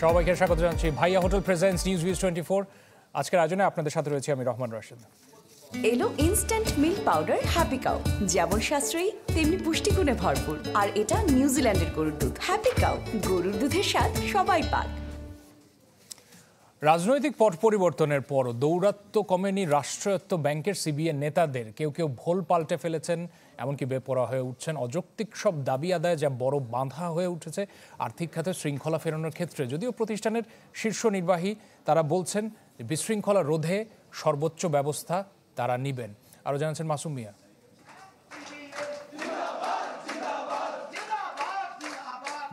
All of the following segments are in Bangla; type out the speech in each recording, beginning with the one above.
সবাইকে স্বাগত জানাচ্ছি ভাইয়া হোটেল প্রেজেন্টস নিউজ ভিউজ 24। আজকের আয়োজনে আপনাদের সাথে রয়েছে আমি রহমান রাশেদ। এলো instant milk powder happy cow, যেমন সাশ্রয়ী তেমনি পুষ্টিগুণে ভরপুর। আর এটা নিউজিল্যান্ডের গরুর দুধ। হ্যাপি কাউ, গরুর দুধের স্বাদ সবাই পাক। রাজনৈতিক পট পরিবর্তনের পর দৌরাত্ম্য কমেনি রাষ্ট্রায়ত্ত ব্যাংকের সিবিএ নেতাদের। কেউ কেউ ভোল পাল্টে ফেলেছেন, এমনকি বেপরোয়া হয়ে উঠছেন অযৌক্তিক সব দাবি আদায়, যা বড় বাধা হয়ে উঠেছে আর্থিক খাতে শৃঙ্খলা ফেরানোর ক্ষেত্রে। যদিও প্রতিষ্ঠানের শীর্ষ নির্বাহী তারা বলছেন বিশৃঙ্খলা রোধে সর্বোচ্চ ব্যবস্থা তারা নিবেন। আরও জানাচ্ছেন মাসুম মিয়া।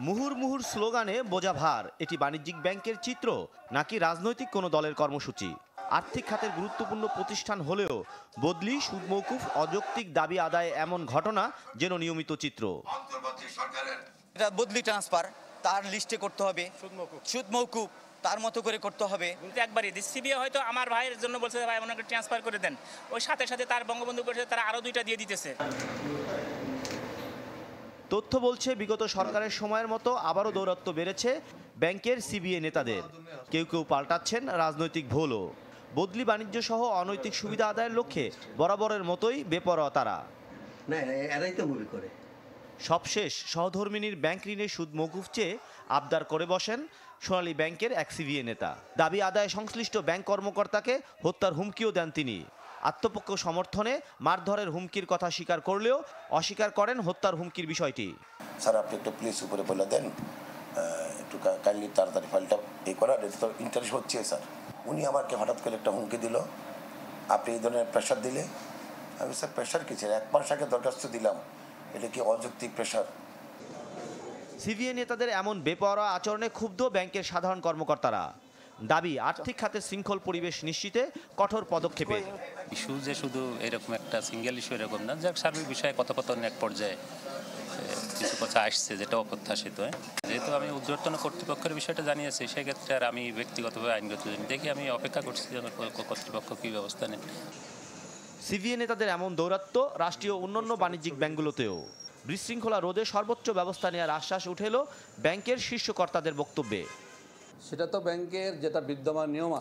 মুহুর্মুহুর স্লোগানে বোঝা ভার, এটি বাণিজ্যিক ব্যাংকের চিত্র নাকি রাজনৈতিক কোনো দলের কর্মসূচি? আর্থিক খাতের গুরুত্বপূর্ণ প্রতিষ্ঠান হলেও বদলি, সুদ মওকুফ, অযৌক্তিক দাবি আদায় এমন ঘটনা যেন নিয়মিত চিত্র। এটা বদলি ট্রান্সফার তার লিস্টে করতে হবে, সুদ মওকুফ তার মতো করে করতে হবে। একবারই সিবিআই হয়তো আমার ভাইয়ের জন্য বলছে ভাই ওনাকে ট্রান্সফার করে দেন, ওই সাথে সাথে তার বঙ্গবন্ধু পরিষদে তারা আরও 2টা দিয়ে দিতেছে। তথ্য বলছে বিগত সরকারের সময়ের মতো আবারও দৌরাত্ম্য বেড়েছে ব্যাংকের সিবিএ নেতাদের। কেউ কেউ পাল্টাচ্ছেন রাজনৈতিক ভোলও। বদলি, বাণিজ্য সহ অনৈতিক সুবিধা আদায়ের লক্ষ্যে বরাবরের মতোই বেপরোয়া তারা। এরাই তো ভুল করে। সবশেষ সহধর্মিনীর ব্যাংক ঋণের সুদ মওকুফ চেয়ে আবদার করে বসেন সোনালী ব্যাংকের এক সিবিএ নেতা। দাবি আদায় সংশ্লিষ্ট ব্যাংক কর্মকর্তাকে হত্যার হুমকিও দেন তিনি। আত্মপক্ষ সমর্থনে মারধরের হুমকির কথা স্বীকার করলেও অস্বীকার করেন হত্যার হুমকির বিষয়টি। স্যার, আপনি একটু প্লিজ উপরে বলে দেন, একটু কাইন্ডলি তাড়াতাড়ি ফাইলটা করার, এটা তো ইন্টারেস্ট হচ্ছে স্যার। উনি আমাকে হঠাৎ করে একটা হুমকি দিল, আপনি এই ধরনের প্রেশার দিলে। আমি স্যার প্রেশার কি ছিল, 1 মাস আগে দরখাস্ত দিলাম, এটা কি অযৌক্তিক প্রেশার? সিবিএ নেতাদের এমন বেপরোয়া আচরণে ক্ষুব্ধ ব্যাংকের সাধারণ কর্মকর্তারা। দাবি আর্থিক খাতে শৃঙ্খল পরিবেশ নিশ্চিতে কঠোর পদক্ষেপে। ইস্যু যে শুধু এরকম একটা সিঙ্গেল ইস্যু এরকম না, যাক সার্বিক বিষয়ে কথোপকথন এক পর্যায়ে কিছু কথা আসছে যেটা অপ্রত্যাশিত। যেহেতু আমি ঊর্ধ্বতন কর্তৃপক্ষের বিষয়টা জানিয়েছি, সেক্ষেত্রে আর আমি ব্যক্তিগতভাবে আইনগত দেখি আমি অপেক্ষা করছি যে কর্তৃপক্ষ কী ব্যবস্থা নেন। সিবিএ নেতাদের এমন দৌরাত্ম্য রাষ্ট্রীয় অন্যান্য বাণিজ্যিক ব্যাংকগুলোতেও। বিশৃঙ্খলা রোধে সর্বোচ্চ ব্যবস্থা নেওয়ার আশ্বাস উঠেল ব্যাংকের শীর্ষ কর্তাদের বক্তব্যে। সেটা তো ব্যাংকের যেটা বিদ্যমান নিয়ম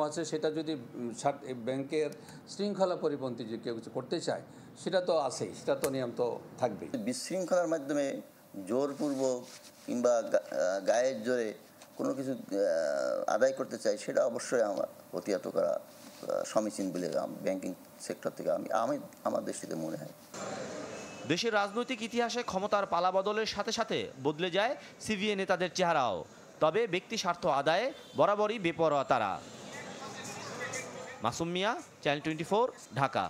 আছে, সেটা যদি ব্যাংকের শৃঙ্খলা পরিপন্থী যে কেউ কিছু করতে চায়, সেটা তো আছেই, সেটা তো নিয়ম তো থাকবেই। বিশৃঙ্খলার মাধ্যমে জোরপূর্বক কিংবা গায়ের জোরে কোনো কিছু আদায় করতে চাই, সেটা অবশ্যই আমার প্রতিহত করা সমীচীন বলে ব্যাংকিং সেক্টর থেকে আমার দৃষ্টিতে মনে হয়। দেশের রাজনৈতিক ইতিহাসে ক্ষমতার পালাবদলের সাথে সাথে বদলে যায় সিবিএ নেতাদের চেহারাও। তবে ব্যক্তি স্বার্থ আদায়ে বরাবরই বেপরোয়া তারা। মাসুম মিয়া, চ্যানেল 24, ঢাকা।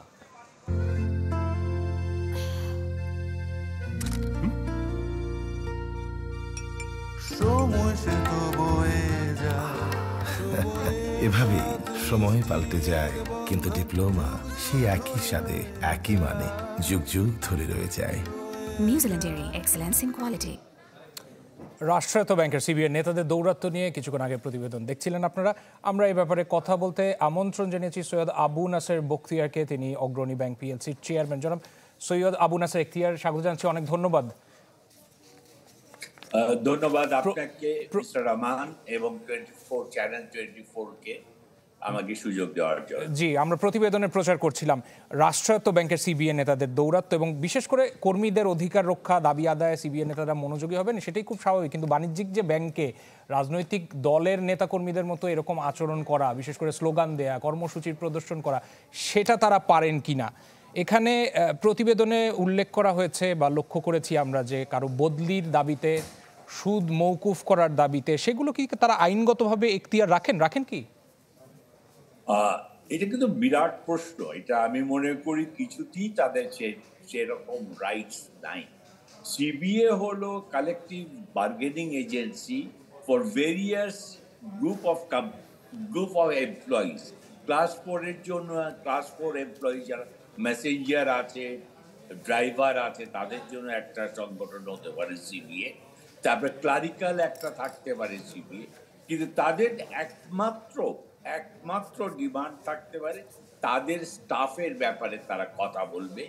এভাবেই সময় পাল্টে যায়, কিন্তু ডিপ্লোমা সেই একই স্বাদে, একই মানে যুগ যুগ ধরে রয়ে যায়। নিউজিল্যান্ডের এক্সেলেন্স ইন কোয়ালিটি। রাষ্ট্রায়ত্ত ব্যাংকের সিবিআই নেতাদের দৌরাত্ম্য নিয়ে কিছুক্ষণ আগে প্রতিবেদন দেখছিলেন আপনারা। আমরা এই ব্যাপারে কথা বলতে আমন্ত্রণ জানিয়েছি সৈয়দ আবু নাসের বখতিয়ারকে। তিনি অগ্রণী ব্যাংক পিএলসির চেয়ারম্যান। জনাব সৈয়দ আবু নাসের এখতিয়ার, স্বাগত জানাচ্ছি, অনেক ধন্যবাদ। ধন্যবাদ আপনাকে মিস্টার রহমান এবং 24 চ্যানেল 24-কে আমাকে সুযোগ দেওয়ার জন্য। জি, আমরা প্রতিবেদনের প্রচার করছিলাম রাষ্ট্রায়ত্ত ব্যাংকের সিবিএ নেতাদের দৌরাত্ম্য এবং বিশেষ করে কর্মীদের অধিকার রক্ষা, দাবি আদায় সিবিএ নেতারা মনোযোগী হবেন, সেটাই খুব স্বাভাবিক। কিন্তু বাণিজ্যিক যে ব্যাংকে রাজনৈতিক দলের নেতাকর্মীদের মতো এরকম আচরণ করা, বিশেষ করে স্লোগান দেয়া, কর্মসূচির প্রদর্শন করা, সেটা তারা পারেন কিনা। এখানে প্রতিবেদনে উল্লেখ করা হয়েছে বা লক্ষ্য করেছি আমরা যে কারো বদলির দাবিতে, সুদ মওকুফ করার দাবিতে, সেগুলো কি তারা আইনগতভাবে এখতিয়ার রাখেন কি? এটা কিন্তু বিরাট প্রশ্ন। এটা আমি মনে করি কিছুতেই তাদের সেরকম রাইটস নাই। সিবিএ হলো collective bargaining agency for various group of employees. Class 4-এর জন্য ক্লাস 4 এমপ্লয়ি যারা মেসেঞ্জার আছে, ড্রাইভার আছে, তাদের জন্য একটা সংগঠন হতে পারে সিবিএ। তারপরে ক্লারিক্যাল একটা থাকতে পারে সিবিএ। কিন্তু তাদের একমাত্র ডিমান্ড থাকতে পারে তাদের স্টাফের ব্যাপারে তারা কথা বলবে,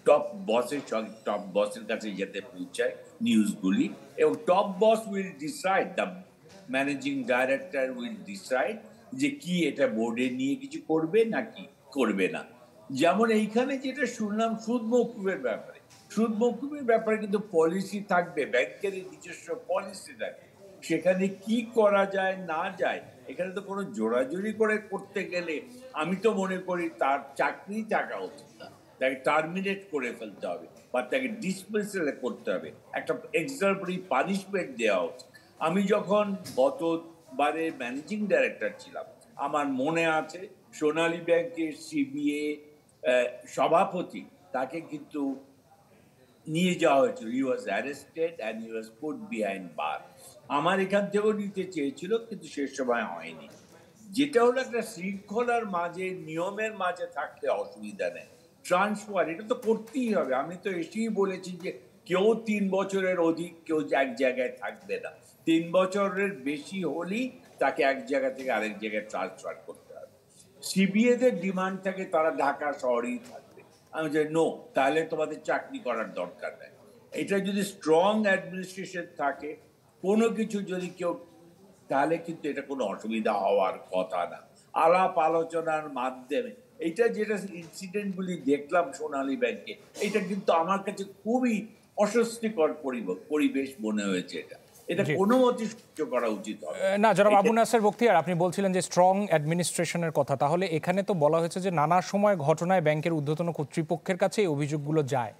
টপ বসের কাছে যেতে পৌঁছায় নিউজগুলি, এবং top boss will decide, the managing director will decide যে কি এটা বোর্ডে নিয়ে কিছু করবে নাকি করবে না। যেমন এইখানে যেটা শুনলাম সুদ মওকুফের ব্যাপারে, সুদ মওকুফের ব্যাপারে কিন্তু পলিসি থাকবে, ব্যাংকের নিজস্ব পলিসি থাকবে, সেখানে কি করা যায় না যায় এখানে তো কোনো জোরাজুরি করে করতে গেলে আমি তো মনে করি তার চাকরি থাকা উচিত না, তাকে টার্মিনেট করে ফেলতে হবে বা তাকে ডিসমিসাল করতে হবে, একটা এক্সাম্পলি পানিশমেন্ট দেওয়া উচিত। আমি যখন গতবারে ম্যানেজিং ডাইরেক্টর ছিলাম, আমার মনে আছে সোনালী ব্যাংকের সিবিএ সভাপতি, তাকে কিন্তু নিয়ে যাওয়া হয়েছিল, he was arrested and he was put behind bar. আমার এখান থেকেও নিতে চেয়েছিল কিন্তু সে সময় হয়নি। যেটা হলো একটা শৃঙ্খলার মাঝে, নিয়মের মাঝে থাকলে অসুবিধা নেই। ট্রান্সফার এটা তো করতেই হবে। আমি তো এসেই বলেছি যে কেউ 3 বছরের অধিক কেউ এক জায়গায় থাকবে না, 3 বছরের বেশি হলেই তাকে এক জায়গা থেকে আরেক জায়গায় ট্রান্সফার করতে হবে। সিবিএদের ডিমান্ড থাকে তারা ঢাকা শহরেই থাকবে। আমি যে নো, তাহলে তোমাদের চাকরি করার দরকার নেই। এটা যদি স্ট্রং অ্যাডমিনিস্ট্রেশন থাকে, কোনো কিছু যদি কেউ, তাহলে কিন্তু এটা কোনো অসুবিধা হওয়ার কথা না। আলাপ আলোচনার মাধ্যমে এইটা যেটা ইনসিডেন্টগুলি দেখলাম সোনালী ব্যাংকে, এটা কিন্তু আমার কাছে খুবই অস্বস্তিকর পরিবেশ মনে হয়েছে। এটা কোনো মতে সহ্য করা উচিত হবে না। জনাব আবু নাসের বখতিয়ার, আপনি বলছিলেন যে স্ট্রং অ্যাডমিনিস্ট্রেশনের কথা, তাহলে এখানে তো বলা হয়েছে যে নানা সময় ঘটনায় ব্যাংকের ঊর্ধ্বতন কর্তৃপক্ষের কাছে এই অভিযোগগুলো যায়,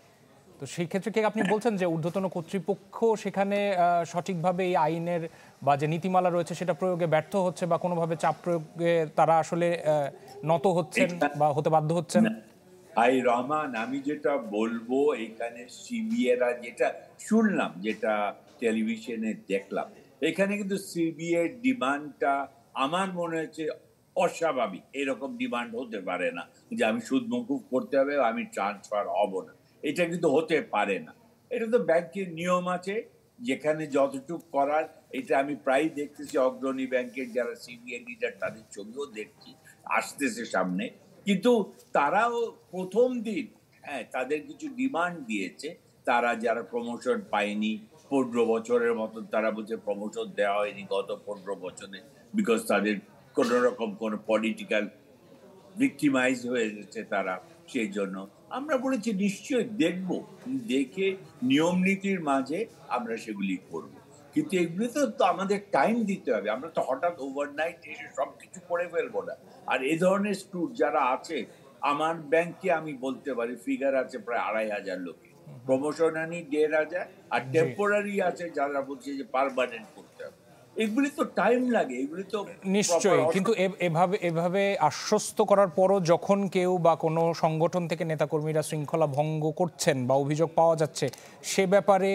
তো সেই ক্ষেত্রে কি আপনি বলছেন যে ঊর্ধ্বতন কর্তৃপক্ষ সেখানে সঠিকভাবে এই আইনের বা যে নীতিমালা রয়েছে সেটা প্রয়োগে ব্যর্থ হচ্ছে বা কোনোভাবে চাপ প্রয়োগে তারা আসলে নত হচ্ছেন বা হতে বাধ্য হচ্ছেন? রহমান, আমি যেটা বলবো, এখানে সিবিএরা যেটা শুনলাম, যেটা টেলিভিশনে দেখলাম, এখানে কিন্তু সিবিএ ডিমান্ডটা আমার মনে হচ্ছে অস্বাভাবিক। এরকম ডিমান্ড হতে পারে না যে আমি সুদ মওকুফ করতে হবে, আমি ট্রান্সফার হব না, এটা কিন্তু হতে পারে না। এটা তো ব্যাংকের নিয়ম আছে, যেখানে যতটুকু করার। এটা আমি প্রায় দেখতেছি অগ্রণী ব্যাংকের যারা সিবিএ লিডার, তাদের ছবিও দেখছি আসতেছে সামনে, কিন্তু তারাও প্রথম দিন তাদের কিছু ডিমান্ড দিয়েছে। তারা যারা প্রমোশন পায়নি, 15 বছরের মতন তারা বলছে প্রমোশন দেওয়া হয়নি গত 15 বছরে, বিকজ তাদের কোনো রকম কোনো পলিটিক্যাল ভিক্টিমাইজ হয়ে গেছে তারা, সেই জন্য আমরা বলেছি নিশ্চয়ই দেখবো, দেখে নিয়ম নীতির মাঝে আমরা সেগুলি করব। কিন্তু এগুলি তো আমাদের টাইম দিতে হবে। আমরা তো হঠাৎ ওভারনাইট এসে সব কিছু করে ফেলবো না। আর এই ধরনের স্টুড যারা আছে, আমার ব্যাংকে আমি বলতে পারি ফিগার আছে প্রায় 2500 লোকে, প্রমোশন আনি 1500, আর টেম্পোরারি আছে যারা বলছে যে পারমানেন্ট করতে হবে। এগুলি তো টাইম লাগে, এগুলি তো নিশ্চয়ই। কিন্তু এভাবে আশ্বস্ত করার পরও যখন কেউ বা কোনো সংগঠন থেকে নেতাকর্মীরা শৃঙ্খলা ভঙ্গ করছেন বা অভিযোগ পাওয়া যাচ্ছে, সে ব্যাপারে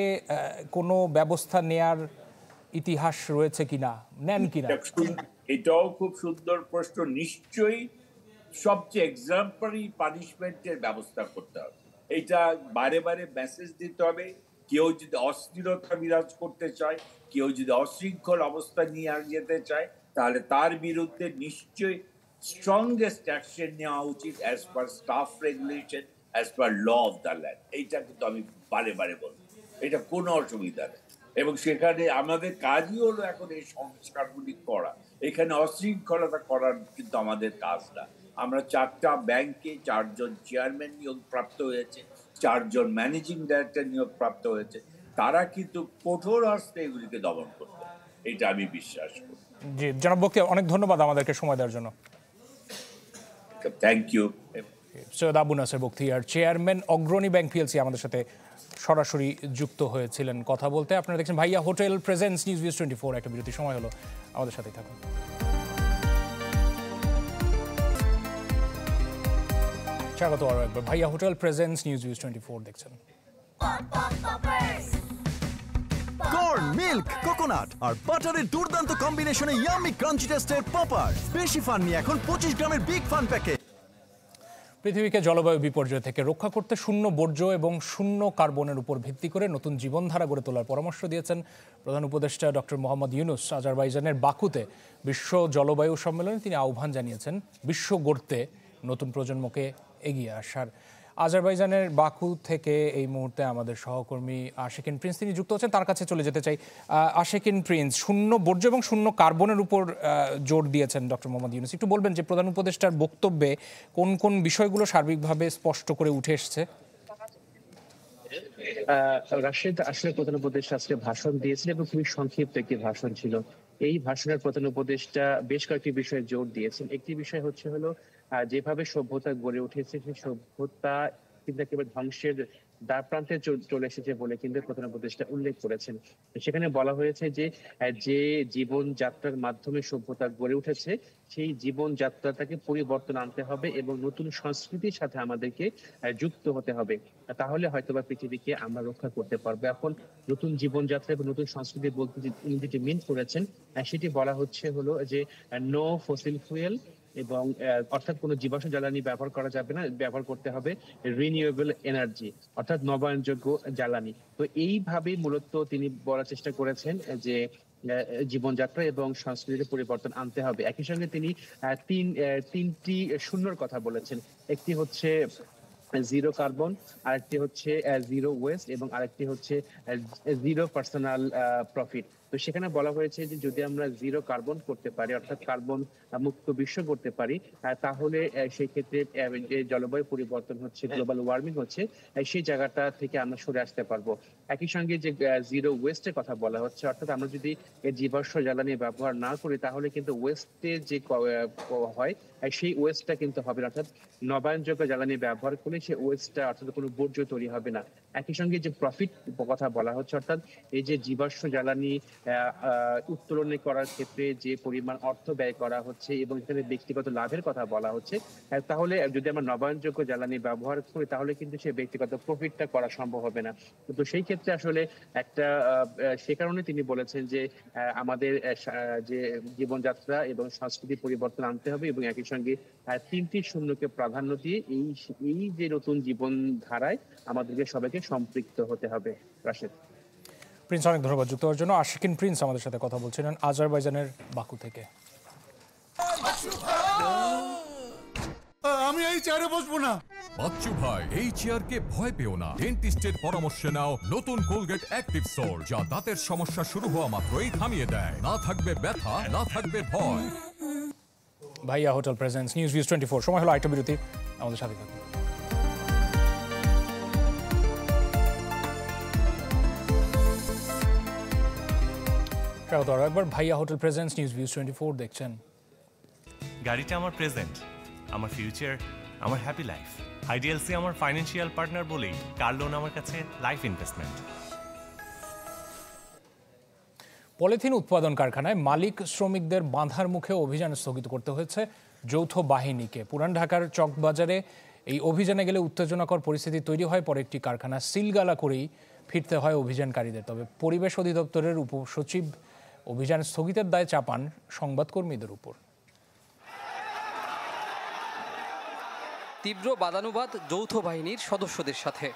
কোনো ব্যবস্থা নেয়ার ইতিহাস রয়েছে কিনা, নেন কিনা? এটাও খুব সুন্দর প্রশ্ন। নিশ্চয়ই সবচেয়ে এক্সাম্পলারি পানিশমেন্টের ব্যবস্থা করতে হবে। এটা বারে বারে মেসেজ দিতে হবে। কেউ যদি অস্থিরতা বিরাজ করতে চায়, কেউ যদি অশৃঙ্খল অবস্থা নিয়ে যেতে চায়, তাহলে তার বিরুদ্ধে নিশ্চয়ই স্ট্রংগেস্ট অ্যাকশন নেওয়া উচিত as per staff regulation, as per law of the land. এইটা কিন্তু আমি বারে বারে বলবো, এটা কোনো অসুবিধা নেই। এবং সেখানে আমাদের কাজই হলো এখন এই সংস্কারগুলি করা। এখানে অশৃঙ্খলতা করার কিন্তু আমাদের কাজ না। আমরা 4টা ব্যাংকে 4 জন চেয়ারম্যান নিয়োগ প্রাপ্ত হয়েছে, 4 জন ম্যানেজিং ডাইরেক্টর নিয়োগ প্রাপ্ত হয়েছে। তারা কিন্তু কঠোর হস্তে এগুলিকে দমন করতে, এটা আমি বিশ্বাস করি। জি জনাব বখতিয়ার, অনেক ধন্যবাদ আমাদেরকে সময় দেওয়ার জন্য। Thank you. Syed Abu Naser Bakhtiar, chairman Agrani bank PLC, আমাদের সাথে সরাসরি যুক্ত হয়েছিলেন কথা বলতে। আপনারা দেখছেন ভাইয়া হোটেল প্রেজেন্টস নিউজ 24। একটা বিরতি সময় হলো, আমাদের সাথেই থাকুন। স্বাগত আরো একবার। ভাইয়া হোটেল প্রেজেন্টস নিউজ 24 দেখছেন। কর্ন, মিল্ক, কোকোনাট আর বাটারের দুর্দান্ত কম্বিনেশনে ইয়াম্মি ক্রাঞ্চি টেস্টের পপার। বেশি ফান নিয়ে এখন 25 গ্রামের বিগ ফান প্যাকেজ। পৃথিবীকে জলবায়ু বিপর্যয় থেকে রক্ষা করতে শূন্য বর্জ্য এবং শূন্য কার্বনের উপর ভিত্তি করে নতুন জীবনধারা গড়ে তোলার পরামর্শ দিয়েছেন প্রধান উপদেষ্টা ডক্টর মোহাম্মদ ইউনুস। আজারবাইজানের বাকুতে বিশ্ব জলবায়ু সম্মেলনে তিনি আহ্বান জানিয়েছেন বিশ্ব গড়তে নতুন প্রজন্মকে এগিয়ে আসার। আজারবাইজানের বাকু থেকে এই মুহূর্তে আমাদের সহকর্মী আশিকিন প্রিন্স তিনি যুক্ত হচ্ছেন, তার কাছে চলে যেতে চাই। আশিকিন প্রিন্স, শূন্য বর্জ্য এবং শূন্য কার্বনের উপর জোর দিয়েছেন ডক্টর মোহাম্মদ ইউনূস। একটু বলবেন যে প্রধান উপদেষ্টার বক্তব্যে কোন কোন বিষয়গুলো সার্বিকভাবে স্পষ্ট করে উঠে এসছে? রাশিদ, আসলে প্রধান উপদেষ্টা আজকে ভাষণ দিয়েছেন এবং খুবই সংক্ষিপ্ত একটি ভাষণ ছিল। এই ভাষণের প্রধান উপদেষ্টা বেশ কয়েকটি বিষয়ে জোর দিয়েছেন। একটি বিষয় হলো যেভাবে সভ্যতা গড়ে উঠেছে সেই সভ্যতা কিন্তু একেবারে ধ্বংসের দ্বার প্রান্তে চলে এসেছে বলে কিন্তু প্রধান উপদেষ্টা উল্লেখ করেছেন। সেখানে বলা হয়েছে যে জীবন যাত্রার মাধ্যমে সভ্যতা গড়ে উঠেছে সেই জীবন যাত্রাটাকে পরিবর্তন আনতে হবে এবং নতুন সংস্কৃতির সাথে আমাদেরকে যুক্ত হতে হবে, তাহলে হয়তোবা পৃথিবীকে আমরা রক্ষা করতে পারবো। এখন নতুন জীবনযাত্রা এবং নতুন সংস্কৃতি বলতে যেটি মিন করেছেন সেটি বলা হলো যে নো ফসিল ফুয়েল এবং অর্থাৎ কোনো জীবাশ্ম জ্বালানি ব্যবহার করা যাবে না, ব্যবহার করতে হবে রিনিউয়েবল এনার্জি অর্থাৎ নবায়নযোগ্য জ্বালানি। তো এইভাবে মূলত তিনি বলার চেষ্টা করেছেন যে জীবনযাত্রা এবং সংস্কৃতির পরিবর্তন আনতে হবে। একই সঙ্গে তিনি তিনটি শূন্যর কথা বলেছেন। একটি হচ্ছে জিরো কার্বন, আরেকটি হচ্ছে জিরো ওয়েস্ট এবং আরেকটি হচ্ছে জিরো পার্সোনাল প্রফিট। তো সেখানে বলা হয়েছে যে যদি আমরা জিরো কার্বন করতে পারি অর্থাৎ কার্বন মুক্ত বিশ্ব করতে পারি তাহলে সেই ক্ষেত্রে যে জলবায়ু পরিবর্তন হচ্ছে, গ্লোবাল ওয়ার্মিং হচ্ছে, সেই জায়গাটা থেকে আমরা সরে আসতে পারবো। একই সঙ্গে যে জিরো ওয়েস্টের কথা বলা হচ্ছে অর্থাৎ আমরা যদি জীবাশ্ম জ্বালানি ব্যবহার না করি তাহলে কিন্তু ওয়েস্টে যে হয় সেই ওয়েস্টটা কিন্তু হবে না, অর্থাৎ নবায়নযোগ্য জ্বালানি ব্যবহার করলে সেই ওয়েস্টটা অর্থাৎ কোনো বর্জ্য তৈরি হবে না। একই সঙ্গে যে প্রফিট কথা বলা হচ্ছে অর্থাৎ এই যে জীবাশ্ম জ্বালানি উত্তোলন করার ক্ষেত্রে যে পরিমাণ অর্থ ব্যয় করা হচ্ছে এবং এখানে ব্যক্তিগত লাভের কথা বলা হচ্ছে, তাহলে যদি আমরা নবায়নযোগ্য জ্বালানি ব্যবহার করি তাহলে কিন্তু সেই ব্যক্তিগত প্রফিটটা করা সম্ভব হবে না। তো সেই ক্ষেত্রে আসলে সে কারণে তিনি বলেছেন যে আমাদের যে জীবনযাত্রা এবং সংস্কৃতি পরিবর্তন আনতে হবে এবং একই সঙ্গে তিনটি শূন্যকে প্রাধান্য দিয়ে এই যে নতুন জীবন ধারায় আমাদেরকে সবাইকে সম্পৃক্ত হতে হবে। রাশেদ। প্রিন্স, অনেক ধন্যবাদ যুক্ত হওয়ার জন্য। আশিকিন প্রিন্স আমাদের সাথে কথা বলছিলেন আজারবাইজানের বাকু থেকে। আমি এই চেয়ারে বসবো না। বাচ্চু ভাই, এই চেয়ারকে ভয় পেও না। ডেন্টিস্টের পরামর্শে নাও নতুন কোলগেট অ্যাক্টিভ সোল, যা দাঁতের সমস্যা শুরু হওয়া মাত্রই থামিয়ে দেয়। না থাকবে ব্যথা, না থাকবে ভয়। ভাইয়া হোটেল প্রেজেন্টস নিউজ ভিউজ 24। সময় হলো একটা বিরতি, আমাদের সাথে থাকুন। স্বাগত আরো একবার। ভাইয়া হোটেল প্রেজেন্টস নিউজ ভিউজ 24 দেখছেন। গাড়িটা আমার প্রেজেন্ট, আমার ফিউচার, আমার হ্যাপি লাইফ। আইডিএলসি আমার ফাইন্যান্সিয়াল পার্টনার বলেই কার লোন আমার কাছে লাইফ ইনভেস্টমেন্ট। পলিথিন উৎপাদন কারখানায় মালিক শ্রমিকদের বাঁধার মুখে অভিযান স্থগিত করতে হয়েছে যৌথ বাহিনীকে। পুরান ঢাকার চকবাজারে এই অভিযানে গেলে উত্তেজনাকর পরিস্থিতি তৈরি হয়। পরে একটি কারখানা সিলগালা করেই ফিরতে হয় অভিযানকারীদের। তবে পরিবেশ অধিদপ্তরের উপসচিব অভিযান স্থগিতের দায় চাপান সংবাদকর্মীদের উপর। তীব্র বাদানুবাদ যৌথ বাহিনীর সদস্যদের সাথে।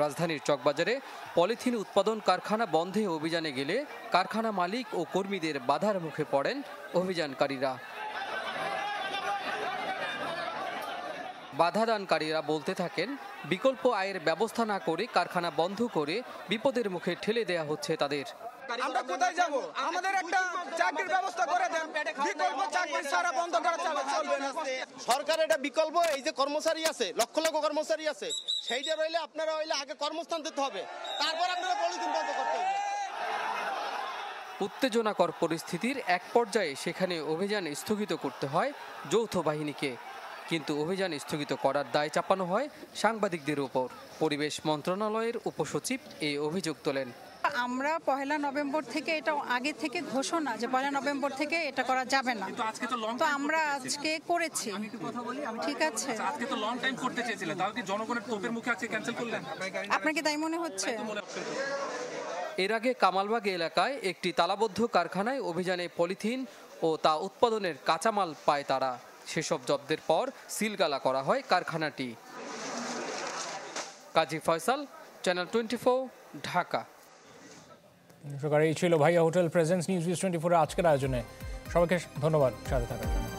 রাজধানীর চকবাজারে পলিথিন উৎপাদন কারখানা বন্ধে অভিযানে গেলে কারখানা মালিক ও কর্মীদের বাধার মুখে পড়েন অভিযানকারীরা। বাধাদানকারীরা বলতে থাকেন, বিকল্প আয়ের ব্যবস্থা না করে কারখানা বন্ধ করে বিপদের মুখে ঠেলে দেয়া হচ্ছে তাদের। আমরা কোথায় যাব? আমাদের একটা চাকরির ব্যবস্থা করে দেন। বিকল্প চাকরি ছাড়া বন্ধ করা চলবে না। সরকার এটা বিকল্প, এই যে কর্মচারী আছে, লক্ষ লক্ষ কর্মচারী আছে, সেইটা রইলে আপনারা আগে কর্মস্থান দিতে হবে, তারপর আপনারা পলিথিন বন্ধ করতে হবে। উত্তেজনাকর পরিস্থিতির এক পর্যায়ে সেখানে অভিযান স্থগিত করতে হয় যৌথ বাহিনীকে, কিন্তু অভিযান স্থগিত করার দায় চাপানো হয় সাংবাদিকদের উপর। পরিবেশ মন্ত্রণালয়ের উপসচিব এই অভিযোগ তোলেন। আমরা 1 নভেম্বর থেকে, এটা আগে থেকে ঘোষণা যে 1 নভেম্বর থেকে এটা করা যাবে না, তো আমরা আজকে করেছি। ঠিক আছে, আজকে তো লং টাইম করতে চেয়েছিলেন, তাহলে কি জনগণের তোপের মুখে আজকে ক্যান্সেল করলেন? আপনার কি তাই মনে হচ্ছে? এর আগে কামালবাগ এলাকায় একটি তালাবদ্ধ কারখানায় অভিযানে পলিথিন ও তা উৎপাদনের কাঁচামাল পায় তারা। সেসব জব্দের পর সিলগালা করা হয় কারখানাটি। কাজী ফয়সাল, চ্যানেল 24, ঢাকা। এই ছিল ভাইয়া হোটেল প্রেজেন্টস নিউজ 24 আজকের আয়োজনে। সবাইকে ধন্যবাদ সাথে থাকার জন্য।